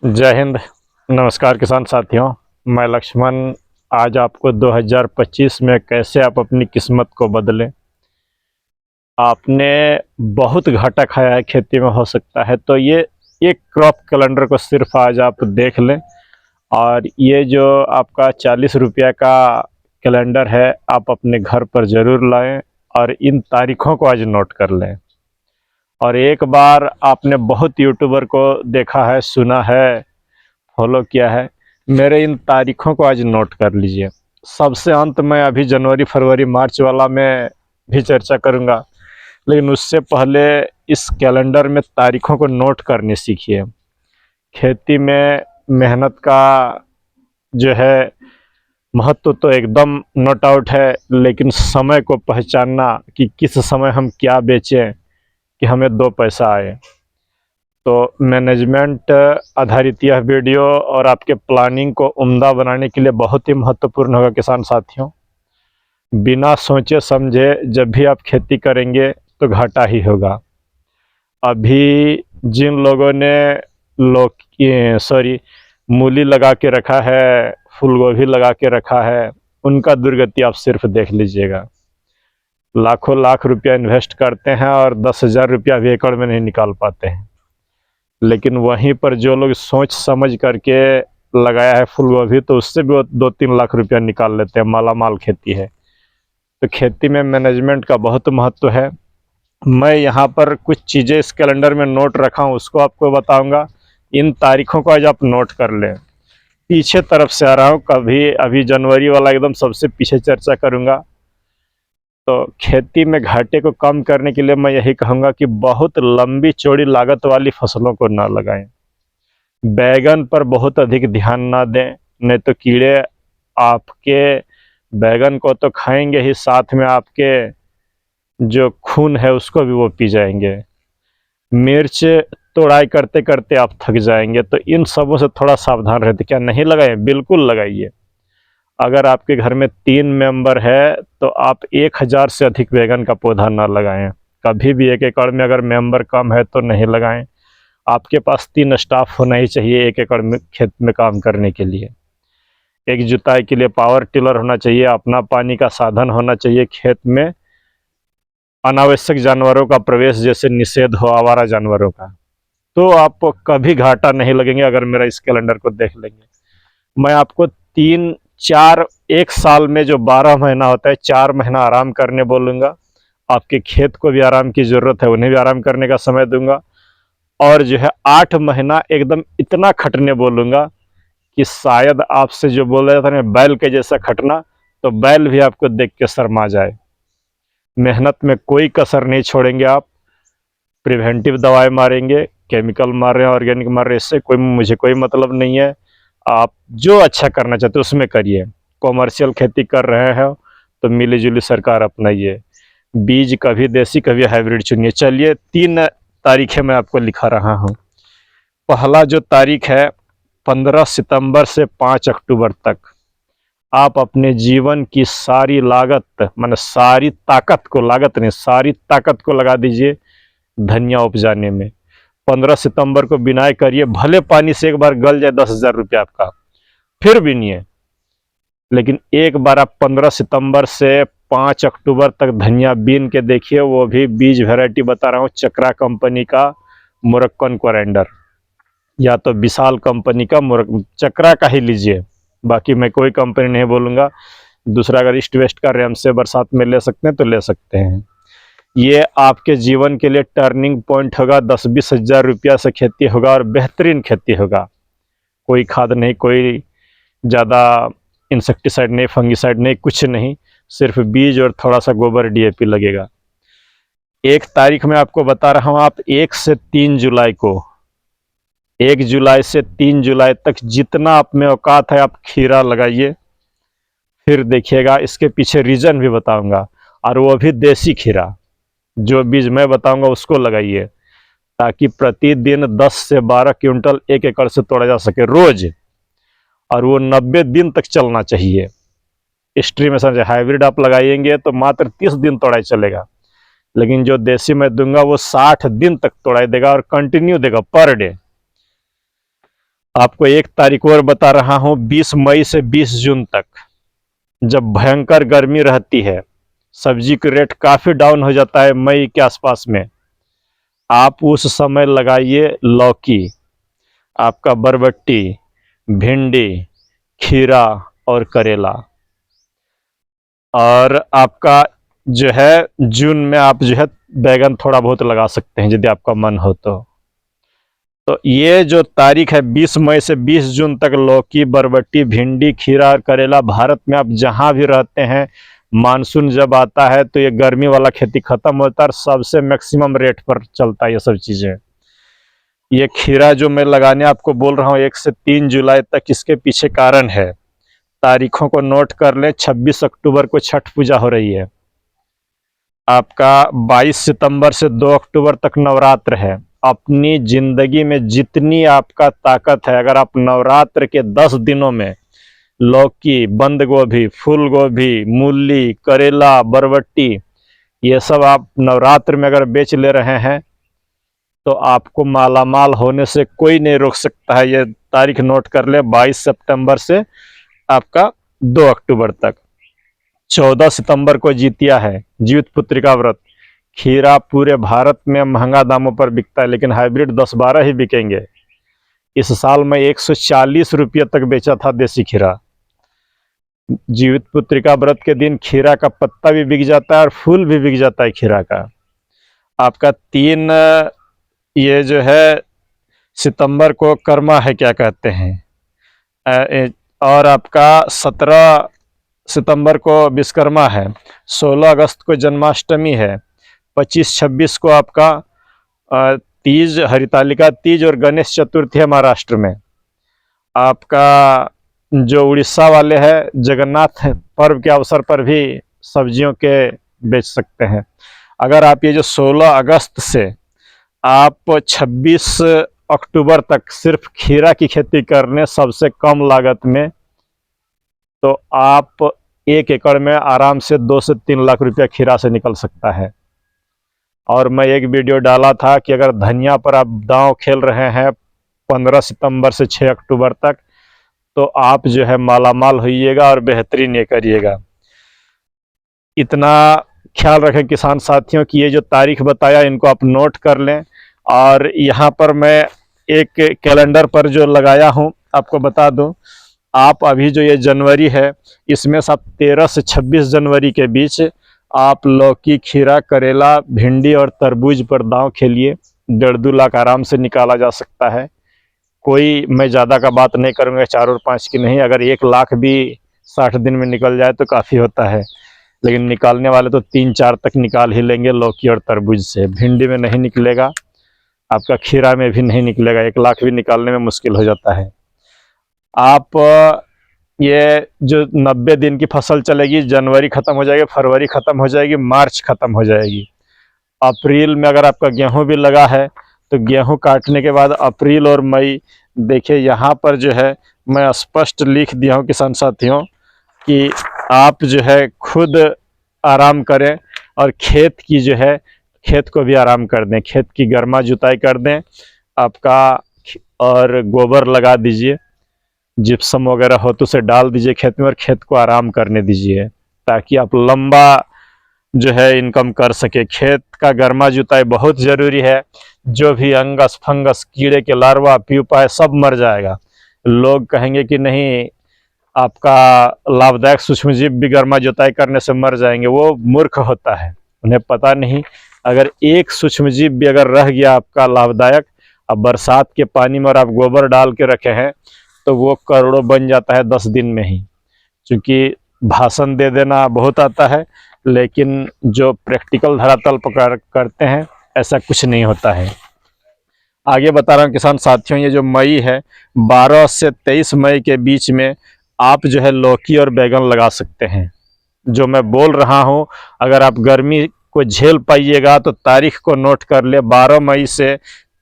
जय हिंद। नमस्कार किसान साथियों, मैं लक्ष्मण। आज आपको 2025 में कैसे आप अपनी किस्मत को बदलें। आपने बहुत घाटा खाया है खेती में हो सकता है, तो ये एक क्रॉप कैलेंडर को सिर्फ आज आप देख लें। और ये जो आपका 40 रुपये का कैलेंडर है, आप अपने घर पर ज़रूर लाएं और इन तारीखों को आज नोट कर लें। और एक बार आपने बहुत यूट्यूबर को देखा है, सुना है, फॉलो किया है, मेरे इन तारीखों को आज नोट कर लीजिए। सबसे अंत में अभी जनवरी फरवरी मार्च वाला में भी चर्चा करूंगा, लेकिन उससे पहले इस कैलेंडर में तारीखों को नोट करने सीखिए। खेती में मेहनत का जो है महत्व तो एकदम नोट आउट है, लेकिन समय को पहचानना कि किस समय हम क्या बेचें कि हमें दो पैसा आए। तो मैनेजमेंट आधारित यह वीडियो और आपके प्लानिंग को उम्दा बनाने के लिए बहुत ही महत्वपूर्ण होगा किसान साथियों। बिना सोचे समझे जब भी आप खेती करेंगे तो घाटा ही होगा। अभी जिन लोगों ने मूली लगा के रखा है, फूल गोभी लगा के रखा है, उनका दुर्गति आप सिर्फ देख लीजिएगा। लाखों लाख रुपया इन्वेस्ट करते हैं और 10,000 रुपया भी एकड़ में नहीं निकाल पाते हैं। लेकिन वहीं पर जो लोग सोच समझ करके लगाया है फूल गोभी, तो उससे भी वो 2-3 लाख रुपया निकाल लेते हैं। माला माल खेती है। तो खेती में मैनेजमेंट का बहुत महत्व है। मैं यहाँ पर कुछ चीज़ें इस कैलेंडर में नोट रखा हूँ, उसको आपको बताऊँगा। इन तारीखों को आज आप नोट कर लें। पीछे तरफ से आ रहा हूँ, कभी अभी जनवरी वाला एकदम सबसे पीछे चर्चा करूँगा। तो खेती में घाटे को कम करने के लिए मैं यही कहूँगा कि बहुत लंबी चौड़ी लागत वाली फसलों को ना लगाएं। बैगन पर बहुत अधिक ध्यान ना दें, नहीं तो कीड़े आपके बैगन को तो खाएंगे ही, साथ में आपके जो खून है उसको भी वो पी जाएंगे। मिर्च तोड़ाई करते करते आप थक जाएंगे। तो इन सबों से थोड़ा सावधान रहते। क्या नहीं लगाएं? बिल्कुल लगाइए। अगर आपके घर में 3 मेंबर है तो आप 1000 से अधिक बैगन का पौधा ना लगाएं। कभी भी 1 एकड़ में अगर मेंबर कम है तो नहीं लगाएं। आपके पास 3 स्टाफ होना ही चाहिए 1 एकड़ में खेत में काम करने के लिए। एक जुताई के लिए पावर टिलर होना चाहिए, अपना पानी का साधन होना चाहिए। खेत में अनावश्यक जानवरों का प्रवेश जैसे निषेध हो, आवारा जानवरों का, तो आपको कभी घाटा नहीं लगेंगे अगर मेरा इस कैलेंडर को देख लेंगे। मैं आपको 3-4 एक साल में जो 12 महीना होता है, 4 महीना आराम करने बोलूँगा। आपके खेत को भी आराम की ज़रूरत है, उन्हें भी आराम करने का समय दूंगा। और जो है 8 महीना एकदम इतना खटने बोलूँगा कि शायद आपसे जो बोल रहा था ना बैल के जैसा खटना, तो बैल भी आपको देख के शर्मा जाए। मेहनत में कोई कसर नहीं छोड़ेंगे आप। प्रिवेंटिव दवाएं मारेंगे, केमिकल मार रहे हैं, ऑर्गेनिक मार रहे हैं, इससे मुझे कोई मतलब नहीं है। आप जो अच्छा करना चाहते हो उसमें करिए। कॉमर्शियल खेती कर रहे हैं तो मिली जुली सरकार अपनाइए। बीज कभी देसी कभी हाइब्रिड चुनिए। चलिए 3 तारीखें मैं आपको लिखा रहा हूँ। पहला जो तारीख है 15 सितंबर से 5 अक्टूबर तक आप अपने जीवन की सारी लागत, माने सारी ताकत को, लागत नहीं सारी ताकत को लगा दीजिए धनिया उपजाने में। 15 सितंबर को बिनाई करिए, भले पानी से एक बार गल जाए 10,000 रुपया आपका, फिर बीनिए। लेकिन एक बार आप 15 सितंबर से 5 अक्टूबर तक धनिया बीन के देखिए। वो भी बीज वैरायटी बता रहा हूँ, चक्रा कंपनी का मोरक्कन कोरेंडर, या तो विशाल कंपनी का चक्रा का ही लीजिए। बाकी मैं कोई कंपनी नहीं बोलूँगा। दूसरा अगर ईस्ट वेस्ट का रैम से बरसात में ले सकते हैं तो ले सकते हैं। ये आपके जीवन के लिए टर्निंग पॉइंट होगा। 10-20 हज़ार रुपया से खेती होगा और बेहतरीन खेती होगा। कोई खाद नहीं, कोई ज़्यादा इंसेक्टिसाइड नहीं, फंगिसाइड नहीं, कुछ नहीं, सिर्फ बीज और थोड़ा सा गोबर डीएपी लगेगा। 1 तारीख में आपको बता रहा हूँ, आप 1 से 3 जुलाई को, 1 जुलाई से 3 जुलाई तक जितना आप में औकात है आप खीरा लगाइए। फिर देखिएगा, इसके पीछे रीज़न भी बताऊंगा, और वो भी देसी खीरा। जो बीज मैं बताऊंगा उसको लगाइए, ताकि प्रतिदिन 10 से 12 क्विंटल 1 एकड़ से तोड़ा जा सके रोज। और वो 90 दिन तक चलना चाहिए। स्ट्री में समझे, हाइब्रिड आप लगाएंगे तो मात्र 30 दिन तोड़ाई चलेगा, लेकिन जो देसी मैं दूंगा वो 60 दिन तक तोड़ाई देगा और कंटिन्यू देगा पर डे। आपको एक तारीख और बता रहा हूँ, 20 मई से 20 जून तक जब भयंकर गर्मी रहती है, सब्जी का रेट काफ़ी डाउन हो जाता है मई के आसपास में। आप उस समय लगाइए लौकी, आपका बरबट्टी, भिंडी, खीरा और करेला। और आपका जो है जून में आप जो है बैगन थोड़ा बहुत लगा सकते हैं यदि आपका मन हो तो ये जो तारीख है 20 मई से 20 जून तक लौकी, बरबट्टी, भिंडी, खीरा और करेला, भारत में आप जहां भी रहते हैं, मानसून जब आता है तो ये गर्मी वाला खेती खत्म होता है और सबसे मैक्सिमम रेट पर चलता है ये सब चीज़ें। ये खीरा जो मैं लगाने आपको बोल रहा हूँ 1 से 3 जुलाई तक, इसके पीछे कारण है, तारीखों को नोट कर लें। 26 अक्टूबर को छठ पूजा हो रही है, आपका 22 सितंबर से 2 अक्टूबर तक नवरात्र है। अपनी जिंदगी में जितनी आपका ताकत है, अगर आप नवरात्र के 10 दिनों में लौकी, बंद गोभी, फूल गोभी, मूली, करेला, बरबट्टी, ये सब आप नवरात्र में अगर बेच ले रहे हैं तो आपको मालामाल होने से कोई नहीं रोक सकता है। ये तारीख नोट कर ले, 22 सितंबर से आपका 2 अक्टूबर तक। 14 सितंबर को जितिया है, जीवित पुत्रिका व्रत। खीरा पूरे भारत में महंगा दामों पर बिकता है, लेकिन हाइब्रिड 10-12 ही बिकेंगे। इस साल में 140 रुपये तक बेचा था देसी खीरा। जीवित पुत्रिका व्रत के दिन खीरा का पत्ता भी बिक जाता है और फूल भी बिक जाता है खीरा का। आपका 3 ये जो है सितंबर को कर्मा है, क्या कहते हैं, और आपका 17 सितंबर को विश्वकर्मा है। 16 अगस्त को जन्माष्टमी है। 25-26 को आपका तीज, हरितालिका तीज और गणेश चतुर्थी है महाराष्ट्र में। आपका जो उड़ीसा वाले हैं, जगन्नाथ पर्व के अवसर पर भी सब्जियों के बेच सकते हैं। अगर आप ये जो 16 अगस्त से आप 26 अक्टूबर तक सिर्फ खीरा की खेती करने सबसे कम लागत में, तो आप 1 एकड़ में आराम से 2 से 3 लाख रुपया खीरा से निकल सकता है। और मैं एक वीडियो डाला था कि अगर धनिया पर आप दांव खेल रहे हैं 15 सितंबर से 6 अक्टूबर तक, तो आप जो है मालामाल होइएगा और बेहतरीन ये करिएगा। इतना ख्याल रखें किसान साथियों कि ये जो तारीख बताया इनको आप नोट कर लें। और यहाँ पर मैं एक कैलेंडर पर जो लगाया हूँ आपको बता दूँ, आप अभी जो ये जनवरी है, इसमें से आप 13 से 26 जनवरी के बीच आप लौकी, खीरा, करेला, भिंडी और तरबूज पर दांव खेलिए। 1.5-2 लाख आराम से निकाला जा सकता है। कोई मैं ज़्यादा का बात नहीं करूँगा, 4 और 5 की नहीं। अगर 1 लाख भी 60 दिन में निकल जाए तो काफ़ी होता है, लेकिन निकालने वाले तो 3-4 तक निकाल ही लेंगे लौकी और तरबूज से। भिंडी में नहीं निकलेगा, आपका खीरा में भी नहीं निकलेगा। 1 लाख भी निकालने में मुश्किल हो जाता है। आप ये जो 90 दिन की फसल चलेगी, जनवरी ख़त्म हो जाएगी, फरवरी ख़त्म हो जाएगी, मार्च ख़त्म हो जाएगी। अप्रैल में अगर आपका गेहूं भी लगा है तो गेहूं काटने के बाद अप्रैल और मई, देखिए यहाँ पर जो है मैं स्पष्ट लिख दिया हूँ किसान साथियों कि आप जो है खुद आराम करें और खेत की जो है, खेत को भी आराम कर दें, खेत की गर्मा जुताई कर दें आपका, और गोबर लगा दीजिए, जिप्सम वगैरह हो तो उसे डाल दीजिए खेत में और खेत को आराम करने दीजिए, ताकि आप लंबा जो है इनकम कर सके। खेत का गर्मा जुताई बहुत ज़रूरी है। जो भी अंगस फंगस, कीड़े के लार्वा, प्यूपा सब मर जाएगा। लोग कहेंगे कि नहीं आपका लाभदायक सूक्ष्मजीव भी गर्मा जुताई करने से मर जाएंगे, वो मूर्ख होता है, उन्हें पता नहीं। अगर एक सूक्ष्मजीव भी अगर रह गया आपका लाभदायक, अब बरसात के पानी में और आप गोबर डाल के रखे हैं तो वो करोड़ों बन जाता है 10 दिन में ही। क्योंकि भाषण दे देना बहुत आता है, लेकिन जो प्रैक्टिकल धरातल पर करते हैं ऐसा कुछ नहीं होता है। आगे बता रहा हूँ किसान साथियों, ये जो मई है, 12 से 23 मई के बीच में आप जो है लौकी और बैगन लगा सकते हैं। जो मैं बोल रहा हूँ, अगर आप गर्मी को झेल पाइएगा तो तारीख को नोट कर ले, 12 मई से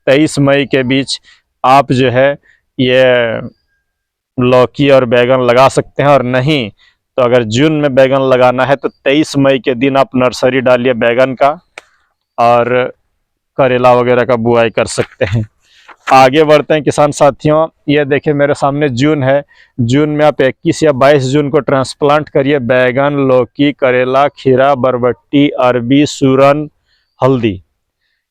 23 मई के बीच आप जो है ये लौकी और बैगन लगा सकते हैं। और नहीं तो अगर जून में बैगन लगाना है तो 23 मई के दिन आप नर्सरी डालिए बैगन का, और करेला वगैरह का बुआई कर सकते हैं। आगे बढ़ते हैं किसान साथियों। ये देखिए मेरे सामने जून है। जून में आप 21 या 22 जून को ट्रांसप्लांट करिए बैगन, लौकी, करेला, खीरा, बरबट्टी, अरबी, सूरन, हल्दी।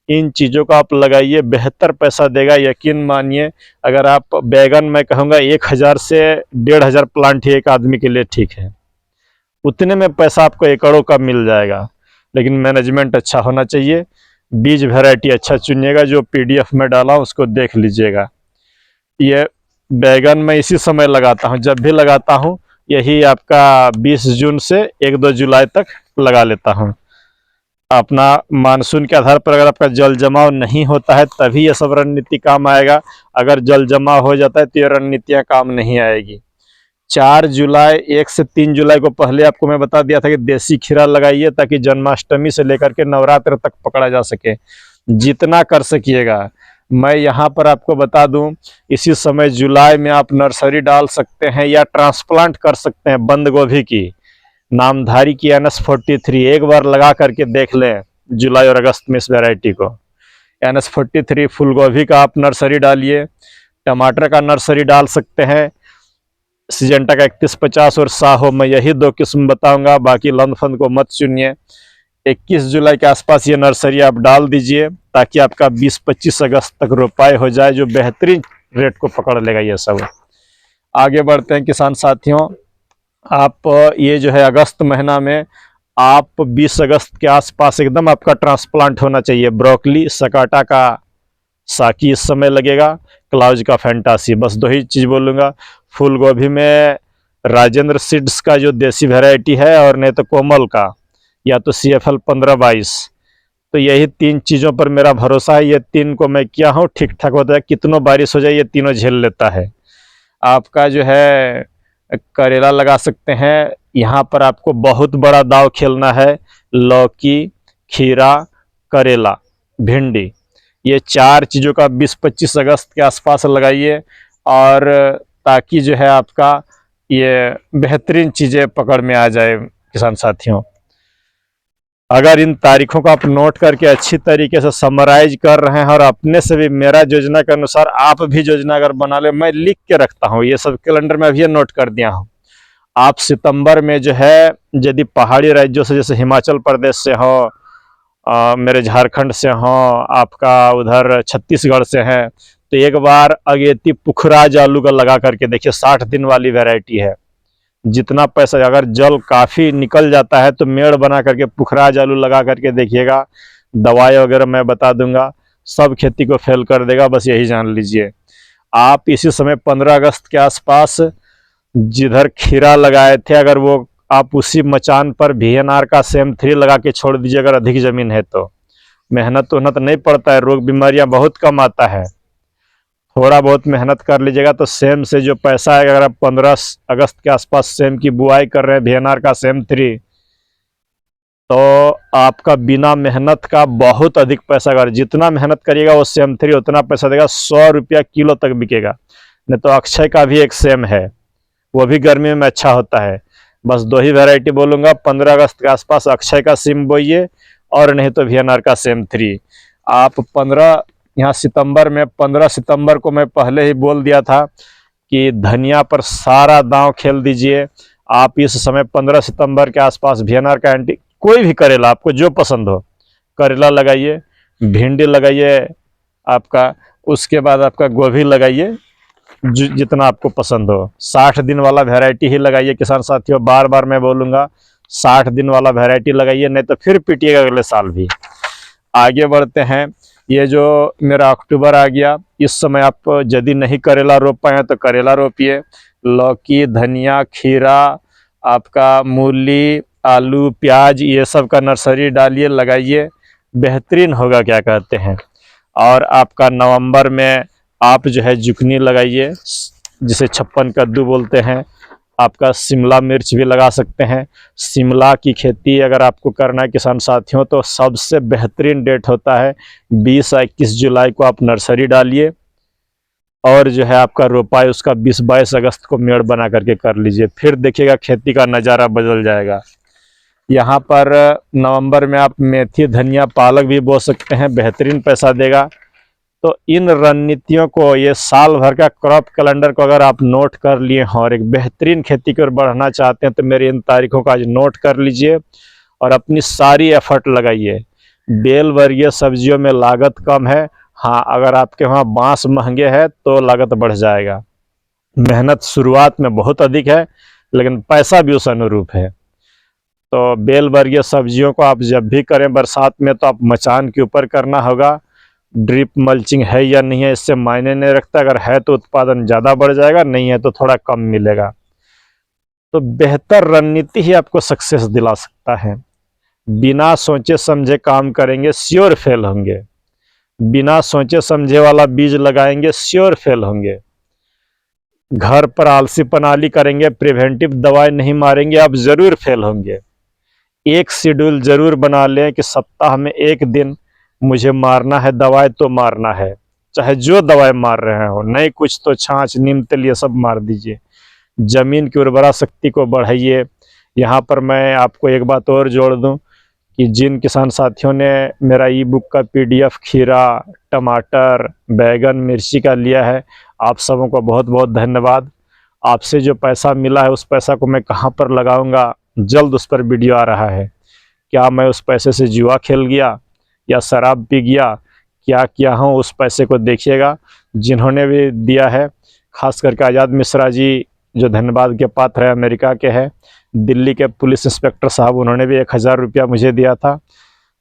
इन चीज़ों का आप लगाइए, बेहतर पैसा देगा, यकीन मानिए। अगर आप बैगन, मैं कहूँगा 1000 से 1500 प्लांट ही एक आदमी के लिए ठीक है। उतने में पैसा आपको एकड़ों का मिल जाएगा, लेकिन मैनेजमेंट अच्छा होना चाहिए। बीज वैरायटी अच्छा चुनिएगा। जो पीडीएफ में डाला उसको देख लीजिएगा। ये बैगन मैं इसी समय लगाता हूँ, जब भी लगाता हूँ यही आपका 20 जून से 1-2 जुलाई तक लगा लेता हूँ। अपना मानसून के आधार पर अगर आपका जल जमाव नहीं होता है तभी ये सब रणनीति काम आएगा। अगर जल जमाव हो जाता है तो ये रणनीतियाँ काम नहीं आएगी। 4 जुलाई 1 से 3 जुलाई को पहले आपको मैं बता दिया था कि देसी खीरा लगाइए, ताकि जन्माष्टमी से लेकर के नवरात्र तक पकड़ा जा सके। जितना कर सकिएगा। मैं यहाँ पर आपको बता दूं, इसी समय जुलाई में आप नर्सरी डाल सकते हैं या ट्रांसप्लांट कर सकते हैं बंद गोभी की, नामधारी की NS43। एक बार लगा करके देख लें जुलाई और अगस्त में इस वैरायटी को। NS43 फूल गोभी का आप नर्सरी डालिए, टमाटर का नर्सरी डाल सकते हैं। सिजेंटा का 3150 और साहो, मैं यही 2 किस्म बताऊंगा, बाकी लंद फंद को मत चुनिए। 21 जुलाई के आसपास ये नर्सरी आप डाल दीजिए, ताकि आपका 20-25 अगस्त तक रोपाई हो जाए, जो बेहतरीन रेट को पकड़ लेगा ये सब। आगे बढ़ते हैं किसान साथियों। आप ये जो है अगस्त महीना में आप 20 अगस्त के आसपास एकदम आपका ट्रांसप्लांट होना चाहिए। ब्रोकली, सकाटा का साकी इस समय लगेगा, क्लाउज का फैंटासी, बस 2 ही चीज़ बोलूँगा। फूल गोभी में राजेंद्र सीड्स का जो देसी वैरायटी है, और नहीं तो कोमल का, या तो CFL 1522। तो यही 3 चीज़ों पर मेरा भरोसा है। ये 3 को मैं किया हूँ, ठीक ठाक होता है। कितनों बारिश हो जाए ये तीनों झेल लेता है। आपका जो है करेला लगा सकते हैं। यहाँ पर आपको बहुत बड़ा दाव खेलना है। लौकी, खीरा, करेला, भिंडी, ये 4 चीज़ों का 20-25 अगस्त के आसपास लगाइए, और ताकि जो है आपका ये बेहतरीन चीज़ें पकड़ में आ जाए किसान साथियों। अगर इन तारीखों को आप नोट करके अच्छी तरीके से समराइज कर रहे हैं, और अपने से भी मेरा योजना के अनुसार आप भी योजना अगर बना ले, मैं लिख के रखता हूँ ये सब, कैलेंडर में अभी नोट कर दिया हूँ। आप सितंबर में जो है यदि पहाड़ी राज्यों से, जैसे हिमाचल प्रदेश से हो, मेरे झारखंड से हो, आपका उधर छत्तीसगढ़ से हैं, तो एक बार अगेती पुखराज आलू का लगा करके देखिए। 60 दिन वाली वैरायटी है। जितना पैसा, अगर जल काफ़ी निकल जाता है तो मेड़ बना करके पुखराज आलू लगा करके देखिएगा। दवाई वगैरह मैं बता दूंगा, सब खेती को फेल कर देगा, बस यही जान लीजिए। आप इसी समय 15 अगस्त के आसपास जिधर खीरा लगाए थे, अगर वो आप उसी मचान पर VNR का सेम 3 लगा के छोड़ दीजिए, अगर अधिक ज़मीन है तो। मेहनत नहीं पड़ता है, रोग बीमारियां बहुत कम आता है। थोड़ा बहुत मेहनत कर लीजिएगा तो सेम से जो पैसा है, अगर आप 15 अगस्त के आसपास सेम की बुआई कर रहे हैं VNR का सेम 3, तो आपका बिना मेहनत का बहुत अधिक पैसा, अगर जितना मेहनत करिएगा वो सेम 3 उतना पैसा देगा। 100 रुपया किलो तक बिकेगा। नहीं तो अक्षय का भी एक सेम है, वो भी गर्मी में अच्छा होता है। बस 2 ही वैरायटी बोलूँगा। 15 अगस्त के आसपास अक्षय का सिम बोइए, और नहीं तो VNR का सेम 3। आप 15 यहाँ सितंबर में 15 सितंबर को मैं पहले ही बोल दिया था कि धनिया पर सारा दांव खेल दीजिए। आप इस समय 15 सितंबर के आसपास VNR का एंटी, कोई भी करेला आपको जो पसंद हो, करेला लगाइए, भिंडी लगाइए आपका, उसके बाद आपका गोभी लगाइए, जितना आपको पसंद हो। 60 दिन वाला वैरायटी ही लगाइए किसान साथियों। बार बार मैं बोलूँगा 60 दिन वाला वैरायटी लगाइए, नहीं तो फिर पिटिएगा अगले साल भी। आगे बढ़ते हैं। ये जो मेरा अक्टूबर आ गया, इस समय आप यदि नहीं करेला रोप पाए तो करेला रोपिए। लौकी, धनिया, खीरा, आपका मूली, आलू, प्याज, ये सब का नर्सरी डालिए, लगाइए, बेहतरीन होगा, क्या कहते हैं। और आपका नवंबर में आप जो है जुकनी लगाइए, जिसे 56 कद्दू बोलते हैं। आपका शिमला मिर्च भी लगा सकते हैं। शिमला की खेती अगर आपको करना है किसान साथियों, तो सबसे बेहतरीन डेट होता है 20 या 21 जुलाई को आप नर्सरी डालिए, और जो है आपका रोपाई उसका 20-22 अगस्त को मेड़ बना करके कर लीजिए। फिर देखिएगा खेती का नज़ारा बदल जाएगा। यहाँ पर नवंबर में आप मेथी, धनिया, पालक भी बो सकते हैं, बेहतरीन पैसा देगा। तो इन रणनीतियों को, ये साल भर का क्रॉप कैलेंडर को अगर आप नोट कर लिए हैं और एक बेहतरीन खेती की ओर बढ़ना चाहते हैं तो मेरी इन तारीखों को आज नोट कर लीजिए और अपनी सारी एफर्ट लगाइए। बेल वर्गीय सब्जियों में लागत कम है। हाँ, अगर आपके वहाँ बांस महंगे हैं तो लागत बढ़ जाएगा। मेहनत शुरुआत में बहुत अधिक है लेकिन पैसा भी उस अनुरूप है। तो बेल वर्गीय सब्जियों को आप जब भी करें बरसात में तो आप मचान के ऊपर करना होगा। ड्रिप मल्चिंग है या नहीं है इससे मायने नहीं रखता, अगर है तो उत्पादन ज़्यादा बढ़ जाएगा, नहीं है तो थोड़ा कम मिलेगा। तो बेहतर रणनीति ही आपको सक्सेस दिला सकता है। बिना सोचे समझे काम करेंगे श्योर फेल होंगे, बिना सोचे समझे वाला बीज लगाएंगे श्योर फेल होंगे। घर पर आलसी पनाली करेंगे, प्रिवेंटिव दवाई नहीं मारेंगे, आप जरूर फेल होंगे। एक शेड्यूल जरूर बना लें कि सप्ताह में एक दिन मुझे मारना है दवाई तो मारना है, चाहे जो दवाई मार रहे हो, नहीं कुछ तो छाछ नीम तेल ये सब मार दीजिए। जमीन की उर्वरा शक्ति को बढ़ाइए। यहाँ पर मैं आपको एक बात और जोड़ दूं कि जिन किसान साथियों ने मेरा ई बुक का PDF खीरा, टमाटर, बैगन, मिर्ची का लिया है, आप सबों को बहुत बहुत धन्यवाद। आपसे जो पैसा मिला है उस पैसा को मैं कहाँ पर लगाऊंगा, जल्द उस पर वीडियो आ रहा है। क्या मैं उस पैसे से जुआ खेल गया या शराब पी गया, क्या किया हूँ उस पैसे को देखिएगा। जिन्होंने भी दिया है, खास करके आज़ाद मिश्रा जी जो धन्यवाद के पात्र है, अमेरिका के हैं। दिल्ली के पुलिस इंस्पेक्टर साहब, उन्होंने भी 1000 रुपया मुझे दिया था।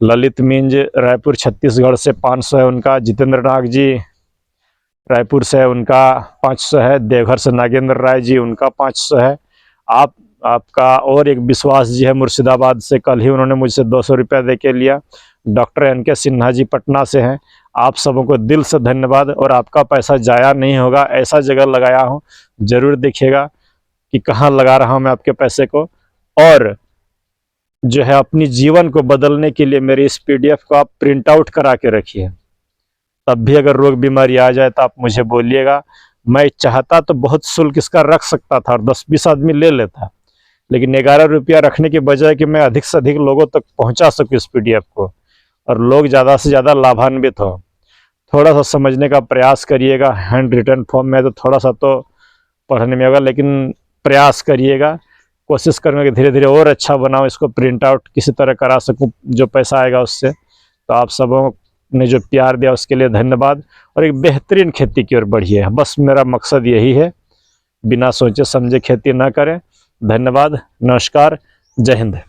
ललित मिंज रायपुर छत्तीसगढ़ से 500 है उनका। जितेंद्र नाग जी रायपुर से, उनका 500 है। देवघर से नागेंद्र राय जी, उनका 500 है। आपका और एक विश्वास जी है मुर्शिदाबाद से, कल ही उन्होंने मुझसे 200 रुपया दे के लिया। डॉक्टर NK सिन्हा जी पटना से हैं। आप सबों को दिल से धन्यवाद। और आपका पैसा जाया नहीं होगा, ऐसा जगह लगाया हूँ, ज़रूर देखिएगा कि कहाँ लगा रहा हूँ मैं आपके पैसे को। और जो है अपनी जीवन को बदलने के लिए मेरे इस PDF को आप प्रिंट आउट करा के रखिए। तब भी अगर रोग बीमारी आ जाए तो आप मुझे बोलिएगा। मैं चाहता तो बहुत शुल्क इसका रख सकता था और 10-20 आदमी ले लेता, लेकिन 11 रुपया रखने की बजाय कि मैं अधिक से अधिक लोगों तक पहुंचा सकूं इस PDF को और लोग ज़्यादा से ज़्यादा लाभान्वित हो, थोड़ा सा समझने का प्रयास करिएगा। हैंड रिटन फॉर्म में तो थोड़ा सा तो पढ़ने में होगा, लेकिन प्रयास करिएगा। कोशिश करूँगा कि धीरे धीरे और अच्छा बनाओ, इसको प्रिंट आउट किसी तरह करा सकूँ, जो पैसा आएगा उससे। तो आप सबों ने जो प्यार दिया उसके लिए धन्यवाद। और एक बेहतरीन खेती की ओर बढ़िए, बस मेरा मकसद यही है। बिना सोचे समझे खेती ना करें। धन्यवाद, नमस्कार, जय हिंद।